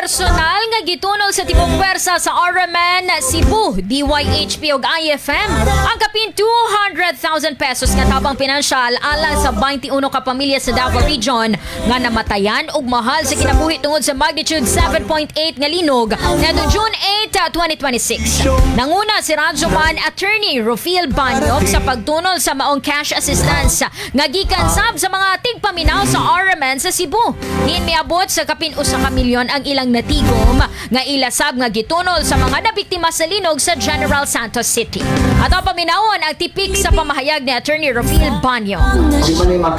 Personal nga gitunol sa tibuok pwersa sa Rmn Cebu, DYHP ug IFM ang kapin 200,000 pesos nga tabang pinansyal alang sa 21 ka pamilya sa Davao Region nga namatayan ug mahal sa kinabuhi tungod sa magnitude 7.8 nga linog ngadto June 8, 2026. Nanguna si Radyoman Attorney Rufil Banyok sa pagtunol sa maong cash assistance nga gikan sab sa mga tigpaminaw sa Rmn sa Cebu. Diin miabot sa kapin 1 ka milyon ang ilang natigom nga ilasab nga gitunol sa mga nabiktima sa linog sa General Santos City. Ato paminawon ang tipik sa pamahayag ni Attorney Rufil Banyo. Di man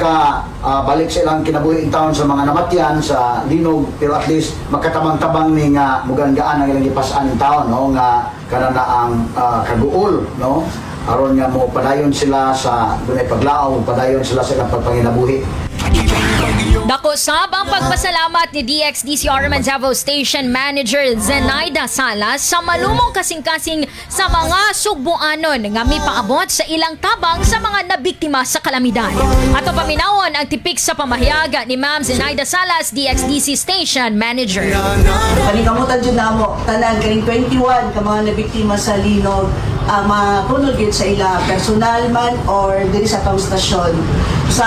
balik sa ilang kinabuhi taon sa mga namatayan sa linog, pero at least magkatabang-tabang ni nga mugan-gaan ang ilang ipasaan taon, no, nga kanana ang kaguol, no, aron nga mo padayon sila sa dunay paglaaw, padayon sila sa ilang pagpanginabuhi. Dako sab ang pagpasalamat ni DXDC Rmn Davao Station Manager Zenaida Salas sa malumong kasing-kasing sa mga sugbuanon nga mipaabot sa ilang tabang sa mga nabiktima sa kalamidad. Ato paminawon ang tipik sa pamahayag ni Ma'am Zenaida Salas, DXDC Station Manager. Panikamutan dyan na mo, tanan, kaning 21 ka mga nabiktima sa linog, mapunod yun sa ila personal man or diri sa tong stasyon. Sa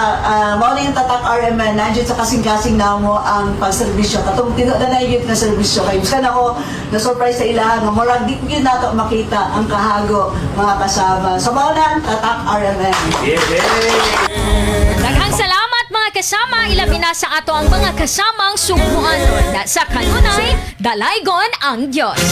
mao na yung tatak Rmn, nandiyan sa kasing-kasing na mo ang pagserbisyo. Katong tinanay yun na serbisyo. Kaya gusto na ako na-surprise sa ila nga murag di yun nato makita ang kahago mga kasama. So mao na ang tatak Rmn. Daghang salamat mga kasama, ilabi na sa ato ang mga kasamang sugbuanon na sa kanunay, dalaygon ang Diyos.